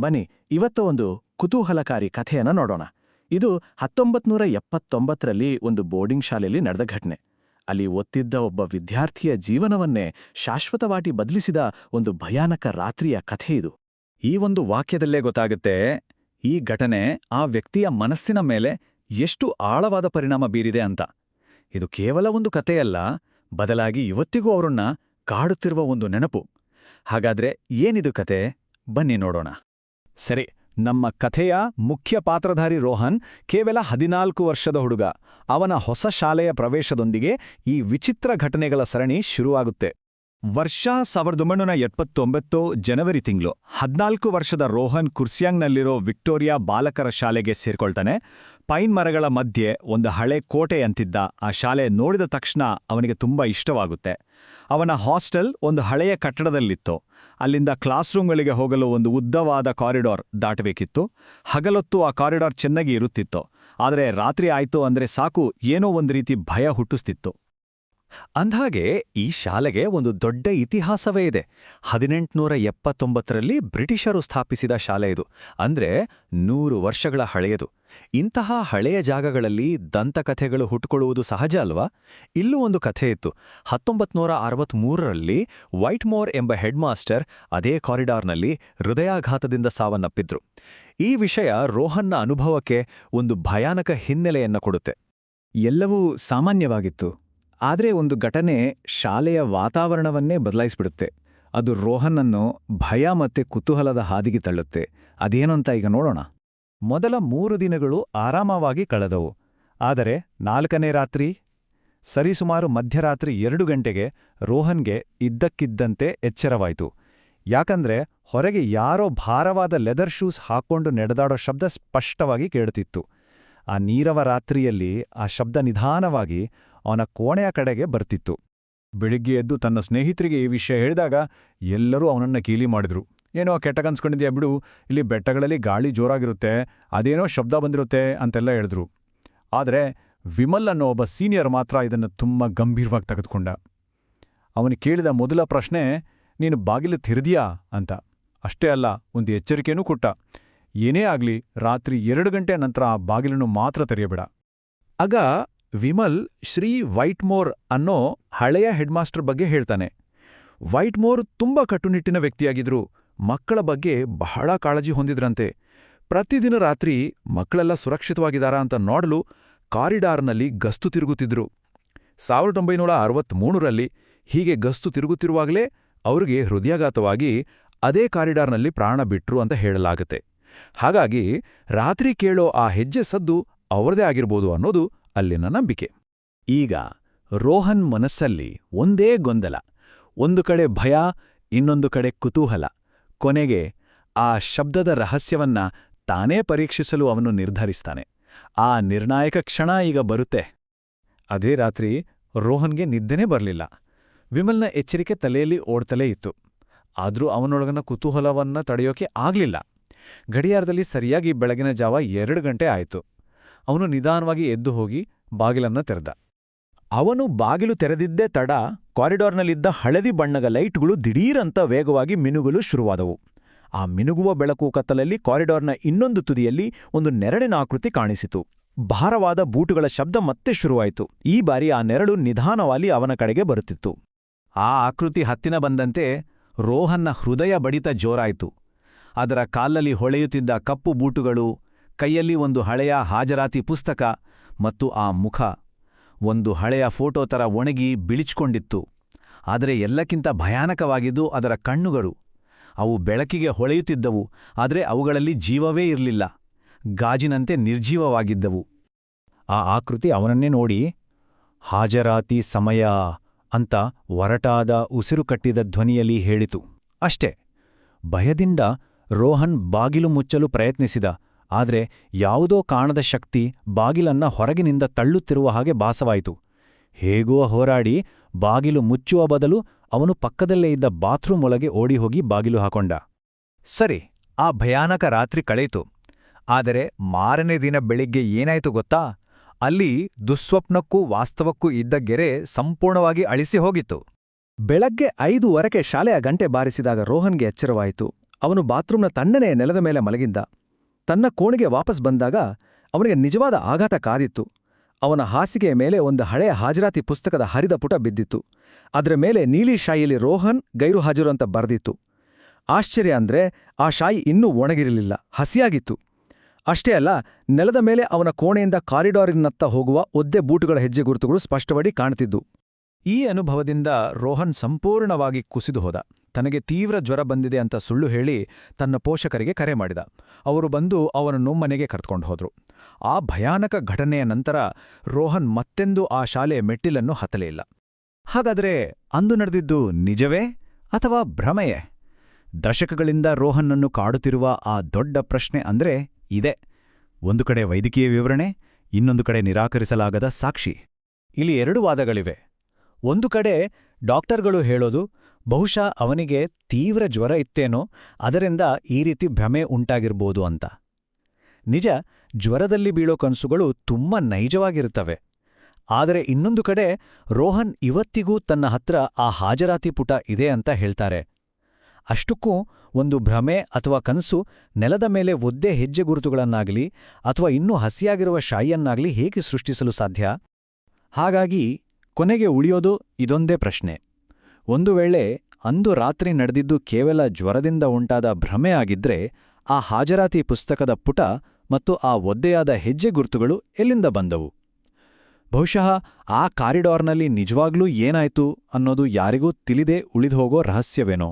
ಬನ್ನಿ ಇವತ್ತು ಒಂದು ಕುತೂಹಲಕಾರಿ ಕಥೆಯನ್ನ ನೋಡೋಣ. ಇದು 1979ರಲ್ಲಿ ಒಂದು ಬೋರ್ಡಿಂಗ್ ಶಾಲೆಯಲ್ಲಿ ನಡೆದ ಘಟನೆ. ಅಲ್ಲಿ ಓದ್ತಿದ್ದ ಒಬ್ಬ ವಿದ್ಯಾರ್ಥಿಯ ಜೀವನವನ್ನೇ ಶಾಶ್ವತವಾಗಿ ಬದಲಿಸಿದ ಒಂದು ಭಯಾನಕ ರಾತ್ರಿಯ ಕಥೆ ಇದು. ಈ ಒಂದು ವಾಕ್ಯದಲ್ಲೇ ಗೊತ್ತಾಗುತ್ತೆ ಈ ಘಟನೆ ಆ ವ್ಯಕ್ತಿಯ ಮನಸ್ಸಿನ ಮೇಲೆ ಎಷ್ಟು ಆಳವಾದ ಪರಿಣಾಮ ಬೀರಿದೆ ಅಂತ. ಇದು ಕೇವಲ ಒಂದು ಕಥೆಯಲ್ಲ, ಬದಲಾಗಿ ಇವತ್ತಿಗೂ ಅವರನ್ನ ಕಾಡುತ್ತಿರುವ ಒಂದು ನೆನಪು. ಹಾಗಾದ್ರೆ ಏನಿದು ಕತೆ? ಬನ್ನಿ ನೋಡೋಣ. ಸರಿ, ನಮ್ಮ ಕಥೆಯ ಮುಖ್ಯ ಪಾತ್ರಧಾರಿ ರೋಹನ್ ಕೇವಲ 14 ವರ್ಷದ ಹುಡುಗ. ಅವನ ಹೊಸ ಶಾಲೆಯ ಪ್ರವೇಶದೊಂದಿಗೆ ಈ ವಿಚಿತ್ರ ಘಟನೆಗಳ ಸರಣಿ ಶುರುವಾಗುತ್ತೆ. ವರ್ಷ 1979 ಜನವರಿ ತಿಂಗಳು. 14 ವರ್ಷದ ರೋಹನ್ ಕುರ್ಸಿಯಾಂಗ್ನಲ್ಲಿರೋ ವಿಕ್ಟೋರಿಯಾ ಬಾಲಕರ ಶಾಲೆಗೆ ಸೇರ್ಕೊಳ್ತಾನೆ. ಪೈನ್ ಮರಗಳ ಮಧ್ಯೆ ಒಂದು ಹಳೆ ಕೋಟೆಯಂತಿದ್ದ ಆ ಶಾಲೆ ನೋಡಿದ ತಕ್ಷಣ ಅವನಿಗೆ ತುಂಬಾ ಇಷ್ಟವಾಗುತ್ತೆ. ಅವನ ಹಾಸ್ಟೆಲ್ ಒಂದು ಹಳೆಯ ಕಟ್ಟಡದಲ್ಲಿತ್ತು. ಅಲ್ಲಿಂದ ಕ್ಲಾಸ್ ರೂಮ್ಗಳಿಗೆ ಹೋಗಲು ಒಂದು ಉದ್ದವಾದ ಕಾರಿಡಾರ್ ದಾಟಬೇಕಿತ್ತು. ಹಗಲೊತ್ತು ಆ ಕಾರಿಡಾರ್ ಚೆನ್ನಾಗಿ ಇರುತ್ತಿತ್ತು, ಆದರೆ ರಾತ್ರಿ ಆಯ್ತು ಅಂದ್ರೆ ಸಾಕು, ಏನೋ ಒಂದು ರೀತಿ ಭಯ ಹುಟ್ಟಿಸ್ತಿತ್ತು. ಅಂದ್ಹಾಗೆ ಈ ಶಾಲೆಗೆ ಒಂದು ದೊಡ್ಡ ಇತಿಹಾಸವೇ ಇದೆ. 1879ರಲ್ಲಿ ಬ್ರಿಟಿಷರು ಸ್ಥಾಪಿಸಿದ ಶಾಲೆ ಇದು. ಅಂದ್ರೆ 100 ವರ್ಷಗಳ ಹಳೆಯದು. ಇಂತಹ ಹಳೆಯ ಜಾಗಗಳಲ್ಲಿ ದಂತಕಥೆಗಳು ಹುಟ್ಟುಕೊಳ್ಳುವುದು ಸಹಜ ಅಲ್ವಾ? ಇಲ್ಲೂ ಒಂದು ಕಥೆ ಇತ್ತು. 1963ರಲ್ಲಿ ವೈಟ್ಮೋರ್ ಎಂಬ ಹೆಡ್ ಮಾಸ್ಟರ್ ಅದೇ ಕಾರಿಡಾರ್ನಲ್ಲಿ ಹೃದಯಾಘಾತದಿಂದ ಸಾವನ್ನಪ್ಪಿದ್ರು. ಈ ವಿಷಯ ರೋಹನ್ನ ಅನುಭವಕ್ಕೆ ಒಂದು ಭಯಾನಕ ಹಿನ್ನೆಲೆಯನ್ನ ಕೊಡುತ್ತೆ. ಎಲ್ಲವೂ ಸಾಮಾನ್ಯವಾಗಿತ್ತು, ಆದರೆ ಒಂದು ಘಟನೆ ಶಾಲೆಯ ವಾತಾವರಣವನ್ನೇ ಬದಲಾಯಿಸ್ಬಿಡುತ್ತೆ. ಅದು ರೋಹನ್ನನ್ನು ಭಯ ಮತ್ತೆ ಕುತೂಹಲದ ಹಾದಿಗೆ ತಳ್ಳುತ್ತೆ. ಅದೇನು ಅಂತ ಈಗ ನೋಡೋಣ. ಮೊದಲ 3 ದಿನಗಳು ಆರಾಮವಾಗಿ ಕಳೆದವು. ಆದರೆ 4ನೇ ರಾತ್ರಿ ಸರಿಸುಮಾರು ಮಧ್ಯರಾತ್ರಿ 2 ಗಂಟೆಗೆ ರೋಹನ್ಗೆ ಇದ್ದಕ್ಕಿದ್ದಂತೆ ಎಚ್ಚರವಾಯಿತು. ಯಾಕಂದ್ರೆ ಹೊರಗೆ ಯಾರೋ ಭಾರವಾದ ಲೆದರ್ ಶೂಸ್ ಹಾಕ್ಕೊಂಡು ನಡೆದಾಡೋ ಶಬ್ದ ಸ್ಪಷ್ಟವಾಗಿ ಕೇಳುತ್ತಿತ್ತು. ಆ ನೀರವ ರಾತ್ರಿಯಲ್ಲಿ ಆ ಶಬ್ದ ನಿಧಾನವಾಗಿ ಅವನ ಕೋಣೆಯ ಕಡೆಗೆ ಬರ್ತಿತ್ತು. ಬೆಳಿಗ್ಗೆ ಎದ್ದು ತನ್ನ ಸ್ನೇಹಿತರಿಗೆ ಈ ವಿಷಯ ಹೇಳಿದಾಗ ಎಲ್ಲರೂ ಅವನನ್ನ ಕೀಲಿ ಮಾಡಿದ್ರು. ಏನೋ ಕೆಟ್ಟಗನ್ಸ್ಕೊಂಡಿದ್ಯಾ ಬಿಡು, ಇಲ್ಲಿ ಬೆಟ್ಟಗಳಲ್ಲಿ ಗಾಳಿ ಜೋರಾಗಿರುತ್ತೆ, ಅದೇನೋ ಶಬ್ದ ಬಂದಿರುತ್ತೆ ಅಂತೆಲ್ಲ ಹೇಳಿದ್ರು. ಆದರೆ ವಿಮಲ್ ಅನ್ನೋ ಒಬ್ಬ ಸೀನಿಯರ್ ಮಾತ್ರ ಇದನ್ನು ತುಂಬ ಗಂಭೀರವಾಗಿ ತೆಗೆದುಕೊಂಡ. ಅವನು ಕೇಳಿದ ಮೊದಲ ಪ್ರಶ್ನೆ, ನೀನು ಬಾಗಿಲು ತೆರೆದಿಯಾ ಅಂತ. ಅಷ್ಟೇ ಅಲ್ಲ, ಒಂದು ಎಚ್ಚರಿಕೆನೂ ಕೊಟ್ಟ. ಏನೇ ಆಗ್ಲಿ ರಾತ್ರಿ 2 ಗಂಟೆ ನಂತರ ಆ ಬಾಗಿಲನ್ನು ಮಾತ್ರ ತೆರೆಯಬೇಡ. ಆಗ ವಿಮಲ್ ಶ್ರೀ ವೈಟ್ಮೋರ್ ಅನ್ನೋ ಹಳೆಯ ಹೆಡ್ಮಾಸ್ಟರ್ ಬಗ್ಗೆ ಹೇಳ್ತಾನೆ. ವೈಟ್ಮೋರ್ ತುಂಬಾ ಕಟ್ಟುನಿಟ್ಟಿನ ವ್ಯಕ್ತಿಯಾಗಿದ್ರು. ಮಕ್ಕಳ ಬಗ್ಗೆ ಬಹಳ ಕಾಳಜಿ ಹೊಂದಿದ್ರಂತೆ. ಪ್ರತಿದಿನ ರಾತ್ರಿ ಮಕ್ಕಳೆಲ್ಲ ಸುರಕ್ಷಿತವಾಗಿದ್ದಾರಾ ಅಂತ ನೋಡಲು ಕಾರಿಡಾರ್ನಲ್ಲಿ ಗಸ್ತು ತಿರುಗುತ್ತಿದ್ರು. 1963ರಲ್ಲಿ ಹೀಗೆ ಗಸ್ತು ತಿರುಗುತ್ತಿರುವಾಗಲೇ ಅವ್ರಿಗೆ ಹೃದಯಾಘಾತವಾಗಿ ಅದೇ ಕಾರಿಡಾರ್ನಲ್ಲಿ ಪ್ರಾಣ ಬಿಟ್ರು ಅಂತ ಹೇಳಲಾಗುತ್ತೆ. ಹಾಗಾಗಿ ರಾತ್ರಿ ಕೇಳೋ ಆ ಹೆಜ್ಜೆ ಸದ್ದು ಅವರದೇ ಆಗಿರ್ಬೋದು ಅನ್ನೋದು ಅಲ್ಲಿನ ನಂಬಿಕೆ. ಈಗ ರೋಹನ್ ಮನಸ್ಸಲ್ಲಿ ಒಂದೇ ಗೊಂದಲ. ಒಂದು ಕಡೆ ಭಯ, ಇನ್ನೊಂದು ಕಡೆ ಕುತೂಹಲ. ಕೊನೆಗೆ ಆ ಶಬ್ದದ ರಹಸ್ಯವನ್ನ ತಾನೇ ಪರೀಕ್ಷಿಸಲು ಅವನು ನಿರ್ಧರಿಸ್ತಾನೆ. ಆ ನಿರ್ಣಾಯಕ ಕ್ಷಣ ಈಗ ಬರುತ್ತೆ. ಅದೇ ರಾತ್ರಿ ರೋಹನ್ಗೆ ನಿದ್ದೆನೇ ಬರಲಿಲ್ಲ. ವಿಮಲ್ನ ಎಚ್ಚರಿಕೆ ತಲೆಯಲ್ಲಿ ಓಡ್ತಲೇ ಇತ್ತು. ಆದ್ರೂ ಅವನೊಳಗನ ಕುತೂಹಲವನ್ನ ತಡೆಯೋಕೆ ಆಗ್ಲಿಲ್ಲ. ಗಡಿಯಾರದಲ್ಲಿ ಸರಿಯಾಗಿ ಬೆಳಗಿನ ಜಾವ 2 ಗಂಟೆ ಆಯಿತು. ಅವನು ನಿಧಾನವಾಗಿ ಎದ್ದು ಹೋಗಿ ಬಾಗಿಲನ್ನ ತೆರೆದ. ಅವನು ಬಾಗಿಲು ತೆರೆದಿದ್ದೇ ತಡ ಕಾರಿಡಾರ್ನಲ್ಲಿದ್ದ ಹಳದಿ ಬಣ್ಣದ ಲೈಟ್ಗಳು ದಿಢೀರಂತ ವೇಗವಾಗಿ ಮಿನುಗಲು ಶುರುವಾದವು. ಆ ಮಿನುಗುವ ಬೆಳಕು ಕತ್ತಲಲ್ಲಿ ಕಾರಿಡಾರ್ನ ಇನ್ನೊಂದು ತುದಿಯಲ್ಲಿ ಒಂದು ನೆರಳಿನ ಆಕೃತಿ ಕಾಣಿಸಿತು. ಭಾರವಾದ ಬೂಟುಗಳ ಶಬ್ದ ಮತ್ತೆ ಶುರುವಾಯಿತು. ಈ ಬಾರಿ ಆ ನೆರಳು ನಿಧಾನವಾಗಿ ಅವನ ಕಡೆಗೆ ಬರುತ್ತಿತ್ತು. ಆ ಆಕೃತಿ ಹತ್ತಿನ ಬಂದಂತೆ ರೋಹನ್ನ ಹೃದಯ ಬಡಿತ ಜೋರಾಯಿತು. ಅದರ ಕಾಲಲ್ಲಿ ಹೊಳೆಯುತ್ತಿದ್ದ ಕಪ್ಪು ಬೂಟುಗಳು, ಕೈಯಲ್ಲಿ ಒಂದು ಹಳೆಯ ಹಾಜರಾತಿ ಪುಸ್ತಕ ಮತ್ತು ಆ ಮುಖ ಒಂದು ಹಳೆಯ ಫೋಟೋ ಥರ ಒಣಗಿ ಬಿಳಿಚ್ಕೊಂಡಿತ್ತು. ಆದರೆ ಎಲ್ಲಕ್ಕಿಂತ ಭಯಾನಕವಾಗಿದ್ದು ಅದರ ಕಣ್ಣುಗಳು. ಅವು ಬೆಳಕಿಗೆ ಹೊಳೆಯುತ್ತಿದ್ದವು, ಆದರೆ ಅವುಗಳಲ್ಲಿ ಜೀವವೇ ಇರಲಿಲ್ಲ. ಗಾಜಿನಂತೆ ನಿರ್ಜೀವವಾಗಿದ್ದವು. ಆ ಆಕೃತಿ ಅವನನ್ನೇ ನೋಡಿ, ಹಾಜರಾತಿ ಸಮಯ ಅಂತ ಒರಟಾದ ಉಸಿರು ಕಟ್ಟಿದ ಧ್ವನಿಯಲ್ಲಿ ಹೇಳಿತು. ಅಷ್ಟೇ. ಭಯದಿಂದ ರೋಹನ್ ಬಾಗಿಲು ಮುಚ್ಚಲು ಪ್ರಯತ್ನಿಸಿದ. ಆದರೆ ಯಾವುದೋ ಕಾಣದ ಶಕ್ತಿ ಬಾಗಿಲನ್ನ ಹೊರಗಿನಿಂದ ತಳ್ಳುತ್ತಿರುವ ಹಾಗೆ ಭಾಸವಾಯಿತು. ಹೇಗೋ ಹೋರಾಡಿ ಬಾಗಿಲು ಮುಚ್ಚುವ ಬದಲು ಅವನು ಪಕ್ಕದಲ್ಲೇ ಇದ್ದ ಬಾತ್ರೂಮ್ ಒಳಗೆ ಓಡಿಹೋಗಿ ಬಾಗಿಲು ಹಾಕೊಂಡ. ಸರಿ, ಆ ಭಯಾನಕ ರಾತ್ರಿ ಕಳೆಯಿತು. ಆದರೆ ಮಾರನೇ ದಿನ ಬೆಳಿಗ್ಗೆ ಏನಾಯ್ತು ಗೊತ್ತಾ? ಅಲ್ಲಿ ದುಸ್ವಪ್ನಕ್ಕೂ ವಾಸ್ತವಕ್ಕೂ ಇದ್ದ ಗೆರೆ ಸಂಪೂರ್ಣವಾಗಿ ಅಳಿಸಿ ಹೋಗಿತ್ತು. ಬೆಳಗ್ಗೆ 5 ಶಾಲೆಯ ಗಂಟೆ ಬಾರಿಸಿದಾಗ ರೋಹನ್ಗೆ ಎಚ್ಚರವಾಯಿತು. ಅವನು ಬಾತ್ರೂಮ್ನ ತಣ್ಣನೆ ನೆಲದ ಮೇಲೆ ಮಲಗಿದ್ದ. ತನ್ನ ಕೋಣೆಗೆ ವಾಪಸ್ ಬಂದಾಗ ಅವನಿಗೆ ನಿಜವಾದ ಆಘಾತ ಕಾದಿತ್ತು. ಅವನ ಹಾಸಿಗೆಯ ಮೇಲೆ ಒಂದು ಹಳೆಯ ಹಾಜರಾತಿ ಪುಸ್ತಕದ ಹರಿದ ಪುಟ ಬಿದ್ದಿತ್ತು. ಅದರ ಮೇಲೆ ನೀಲಿ ಶಾಯಿಯಲ್ಲಿ ರೋಹನ್ ಗೈರು ಹಾಜರು ಅಂತ ಬರೆದಿತ್ತು. ಆಶ್ಚರ್ಯ ಅಂದ್ರೆ ಆ ಶಾಯಿ ಇನ್ನೂ ಒಣಗಿರಲಿಲ್ಲ, ಹಸಿಯಾಗಿತ್ತು. ಅಷ್ಟೇ ಅಲ್ಲ, ನೆಲದ ಮೇಲೆ ಅವನ ಕೋಣೆಯಿಂದ ಕಾರಿಡಾರಿನತ್ತ ಹೋಗುವ ಒದ್ದೆ ಬೂಟುಗಳ ಹೆಜ್ಜೆ ಗುರುತುಗಳು ಸ್ಪಷ್ಟವಾಗಿ ಕಾಣ್ತಿದ್ದು. ಈ ಅನುಭವದಿಂದ ರೋಹನ್ ಸಂಪೂರ್ಣವಾಗಿ ಕುಸಿದು ಹೋದ. ತನಗೆ ತೀವ್ರ ಜ್ವರ ಬಂದಿದೆ ಅಂತ ಸುಳ್ಳು ಹೇಳಿ ತನ್ನ ಪೋಷಕರಿಗೆ ಕರೆ ಮಾಡಿದ. ಅವರು ಬಂದು ಅವನನ್ನು ಮನೆಗೆ ಕರೆದುಕೊಂಡು ಹೋದ್ರು. ಆ ಭಯಾನಕ ಘಟನೆಯ ನಂತರ ರೋಹನ್ ಮತ್ತೆಂದೂ ಆ ಶಾಲೆಯ ಮೆಟ್ಟಿಲನ್ನು ಹತ್ತಲೇ ಇಲ್ಲ. ಹಾಗಾದ್ರೆ ಅಂದು ನಡೆದಿದ್ದು ನಿಜವೇ ಅಥವಾ ಭ್ರಮೆಯೇ? ದಶಕಗಳಿಂದ ರೋಹನ್ನನ್ನು ಕಾಡುತ್ತಿರುವ ಆ ದೊಡ್ಡ ಪ್ರಶ್ನೆ ಅಂದ್ರೆ ಇದೆ. ಒಂದು ಕಡೆ ವೈದ್ಯಕೀಯ ವಿವರಣೆ, ಇನ್ನೊಂದು ಕಡೆ ನಿರಾಕರಿಸಲಾಗದ ಸಾಕ್ಷಿ. ಇಲ್ಲಿ 2 ವಾದಗಳಿವೆ. ಒಂದು ಕಡೆ ಡಾಕ್ಟರ್ಗಳು ಹೇಳೋದು ಬಹುಶಃ ಅವನಿಗೆ ತೀವ್ರ ಜ್ವರ ಇತ್ತೇನೋ, ಅದರಿಂದ ಈ ರೀತಿ ಭ್ರಮೆ ಉಂಟಾಗಿರ್ಬೋದು ಅಂತ. ನಿಜ, ಜ್ವರದಲ್ಲಿ ಬೀಳೋ ಕನಸುಗಳು ತುಂಬಾ ನೈಜವಾಗಿರುತ್ತವೆ. ಆದರೆ ಇನ್ನೊಂದು ಕಡೆ ರೋಹನ್ ಇವತ್ತಿಗೂ ತನ್ನ ಹತ್ರ ಆ ಹಾಜರಾತಿ ಪುಟ ಇದೆ ಅಂತ ಹೇಳ್ತಾರೆ. ಅಷ್ಟಕ್ಕೂ ಒಂದು ಭ್ರಮೆ ಅಥವಾ ಕನಸು ನೆಲದ ಮೇಲೆ ಒದ್ದೆ ಹೆಜ್ಜೆ ಗುರುತುಗಳನ್ನಾಗಲಿ ಅಥವಾ ಇನ್ನೂ ಹಸಿಯಾಗಿರುವ ಶಾಯಿಯನ್ನಾಗಲಿ ಹೇಗೆ ಸೃಷ್ಟಿಸಲು ಸಾಧ್ಯ? ಹಾಗಾಗಿ ಕೊನೆಗೆ ಉಳಿಯೋದು ಇದೊಂದೇ ಪ್ರಶ್ನೆ. ಒಂದು ವೇಳೆ ಅಂದು ರಾತ್ರಿ ನಡೆದಿದ್ದು ಕೇವಲ ಜ್ವರದಿಂದ ಉಂಟಾದ ಭ್ರಮೆ ಆಗಿದ್ರೆ, ಆ ಹಾಜರಾತಿ ಪುಸ್ತಕದ ಪುಟ ಮತ್ತು ಆ ಒದ್ದೆಯಾದ ಹೆಜ್ಜೆ ಗುರುತುಗಳು ಎಲ್ಲಿಂದ ಬಂದವು? ಬಹುಶಃ ಆ ಕಾರಿಡಾರ್ನಲ್ಲಿ ನಿಜವಾಗ್ಲೂ ಏನಾಯ್ತು ಅನ್ನೋದು ಯಾರಿಗೂ ತಿಳಿದೇ ಉಳಿದುಹೋಗೋ ರಹಸ್ಯವೇನೋ.